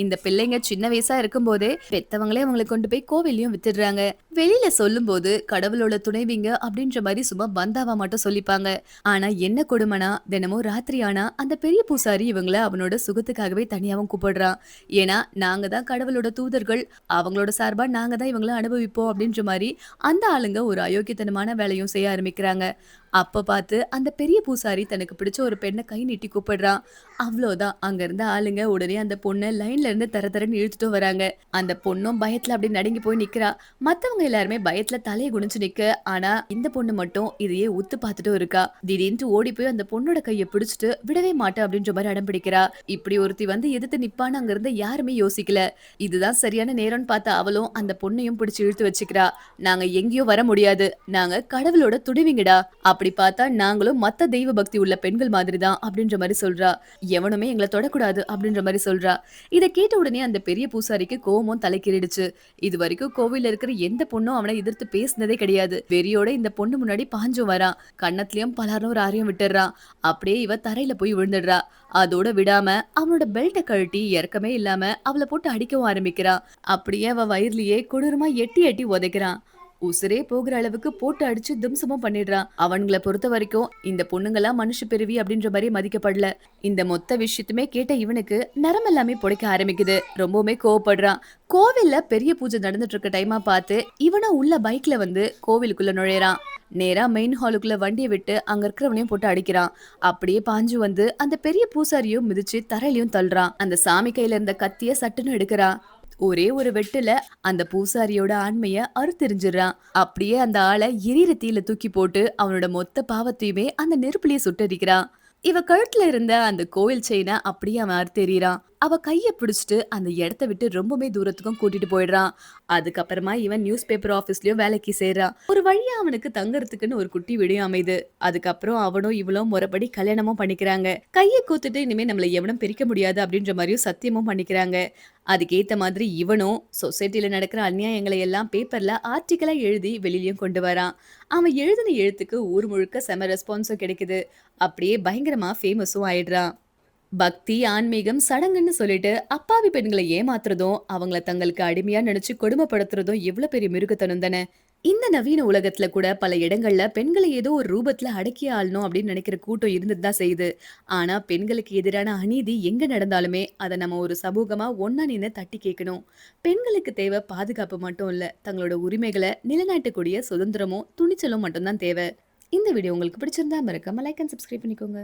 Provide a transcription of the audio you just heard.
இந்த பிள்ளைங்க சின்ன வயசா இருக்கும்போதே பெத்தவங்களே அவங்களை கொண்டு போய் கோவிலையும் வித்துடுறாங்க. வெளியில சொல்லும்போது கடவுளோட துணைவிங்க அப்படின்ற மாதிரி சும்மா பந்தாவா மட்டும் சொல்லிப்பாங்க. ஆனா என்ன கொடுமைனா, தினமும் ராத்திரி ஆனா அந்த பெரிய பூசாரி இவங்கள அவனோட சுகத்துக்காகவே தனியாவும் கூப்பிடுறான். ஏன்னா நாங்க தான் கடவுளோட தூதர்கள், அவங்களோட சார்பா நாங்க தான் இவங்கள அனுபவிப்போம் அப்படின்ற மாதிரி அந்த ஆளுங்க ஒரு அயோக்கியத்தனமான வேலையும் செய்ய ஆரம்பிக்கிறாங்க. அப்ப பார்த்து அந்த பெரிய பூசாரி தனக்கு பிடிச்ச ஒரு பெண்ண கை நீட்டி கூப்பிடுறான். அவ்வளோதான், அங்க இருந்த ஆளுங்க உடனே அந்த பொண்ண லைன்ல இருந்து தர தரன்னு இழுத்துட்டு வராங்க. அந்த பொண்ணும் பயத்துல அப்படி நடுங்கி போய் நிக்கிறா. மத்தவங்க எல்லாருமே பயத்துல தலைய குனிஞ்சு நிக்க, ஆனா இந்த பொண்ணு மட்டும் இதையே உத்து பார்த்துட்டும் இருக்கா. திடீர்னு ஓடி போய் அந்த பொண்ணோட கைய பிடிச்சிட்டு விடவே மாட்டேன் அப்படின்ற மாதிரி அடம் பிடிக்கிறா. இப்படி ஒருத்தி வந்து எதிர்த்து நிப்பான்னு அங்க இருந்த யாருமே யோசிக்கல. இதுதான் சரியான நேரம்னு பார்த்த அவளும் அந்த பொண்ணையும் பிடிச்சு இழுத்து வச்சுக்கிறா. நாங்க எங்கேயோ வர முடியாது, நாங்க கடவுளோட துடிவிங்கடா, அப்படி பார்த்தா நாங்களும் மத்த தெய்வ பக்தி உள்ள பெண்கள் மாதிரி தான் அப்படின்ற மாதிரி சொல்றா. எவனுமே எங்களை தொடக்கூடாது அப்படின்ற மாதிரி சொல்றா. இத கேட்ட உடனே அந்த பெரிய பூசாரிக்கு கோவமும் தலைக்கேறிடுச்சு. இது வரைக்கும் கோவில்ல இருக்கிற எந்த பொண்ணும் அவனை எதிர்த்து பேசினதே கிடையாது. வெறியோட இந்த பொண்ணு முன்னாடி பாஞ்சும் வரான். கண்ணத்திலயும் பலாரும் ஒரு ஆரையும் விட்டுறான். அப்படியே இவ தரையில போய் விழுந்துடுறா. அதோட விடாம அவனோட பெல்ட்டை கழட்டி இறக்கமே இல்லாம அவளை போட்டு அடிக்கவும் ஆரம்பிக்கிறான். அப்படியே அவ வயிறுலயே கொடூரமா எட்டி எட்டி உதைக்கிறான். உசிரே போகிற அளவுக்கு போட்டு அடிச்சு திம்சமும் பண்ணிடுறான். அவன்களை பொறுத்த வரைக்கும் இந்த பொண்ணுங்களா மனுஷ பிறவி அப்படின்ற மாதிரி மதிக்கப்படல. இந்த மொத்த விஷயத்துமே கேட்ட இவனுக்கு நரம் எல்லாமே புடைக்க ஆரம்பிக்குது. ரொம்பவுமே கோவப்படுறான். கோவில்ல பெரிய பூஜை நடந்துட்டு இருக்க டைமா பார்த்து இவனும் உள்ள பைக்ல வந்து கோவிலுக்குள்ள நுழையறான். நேரா மெயின் ஹாலுக்குள்ள வண்டியை விட்டு அங்க இருக்கிறவனையும் போட்டு அடிக்கிறான். அப்படியே பாஞ்சு வந்து அந்த பெரிய பூசாரியும் மிதிச்சு தரையிலையும் தள்ளுறான். அந்த சாமி கையில இருந்த கத்திய சட்டுன்னு எடுக்கிறான். ஒரே ஒரு வெட்டுல அந்த பூசாரியோட ஆண்மைய அறுத்தெரிஞ்சிடறான். அப்படியே அந்த ஆளை எரியிற தீயில தூக்கி போட்டு அவனோட மொத்த பாவத்தையுமே அந்த நெருப்புலயே சுட்டரிக்கிறான். இவ கழுத்துல இருந்த அந்த கோயில் செயினை அப்படியே அவன் அறுத்தெறியறான். அவ கைய பிடிச்சிட்டு அந்த இடத்த விட்டு ரொம்பவே தூரத்துக்கும் கூட்டிட்டு போயிடுறான். அதுக்கப்புறமா இவன் நியூஸ் பேப்பர் ஆபீஸ்லயும் வேலைக்கு சேர்றான். ஒரு வழியா அவனுக்கு தங்கறதுக்குன்னு ஒரு குட்டி வீடியோ அமைது. அதுக்கப்புறம் அவனும் இவளும் முறைப்படி கல்யாணமும் பண்ணிக்கிறாங்க. கையை கூத்துட்டு இனிமே நம்மள எவனும் பிரிக்க முடியாது அப்படின்ற மாதிரியும் சத்தியமும் பண்ணிக்கிறாங்க. அதுக்கேத்த மாதிரி இவனும் சொசைட்டில நடக்கிற அநியாயங்களை எல்லாம் பேப்பர்ல ஆர்டிக்கலா எழுதி வெளியிலயும் கொண்டு வரான். அவன் எழுதின எழுத்துக்கு ஊர் முழுக்க செம ரெஸ்பான்ஸும் கிடைக்குது. அப்படியே பயங்கரமா ஃபேமஸும் ஆயிடுறான். பக்தி, ஆன்மீகம், சடங்குன்னு சொல்லிட்டு அப்பாவி பெண்களை ஏமாத்துறதும், அவங்கள தங்களுக்கு அடிமையா நினைச்சு கொடுமைப்படுத்துறதும் எவ்வளவு பெரிய மிருகத்தனம் தானே! இந்த நவீன உலகத்துல கூட பல இடங்கள்ல பெண்களை ஏதோ ஒரு ரூபத்துல அடக்கியே ஆளணும் அப்படின்னு நினைக்கிற கூட்டம் இருந்துட்டு தான் செய்யுது. ஆனா பெண்களுக்கு எதிரான அநீதி எங்க நடந்தாலுமே அதை நம்ம ஒரு சமூகமா ஒண்ணா நின்னு தட்டி கேட்கணும். பெண்களுக்கு தேவை பாதுகாப்பு மட்டும் இல்ல, தங்களோட உரிமைகளை நிலைநாட்டக்கூடிய சுதந்திரமும் துணிச்சலும் மட்டும்தான் தேவை. இந்த வீடியோ உங்களுக்கு பிடிச்சிருந்தா மறக்காம லைக் அண்ட் சப்ஸ்கிரைப் பண்ணிக்கோங்க.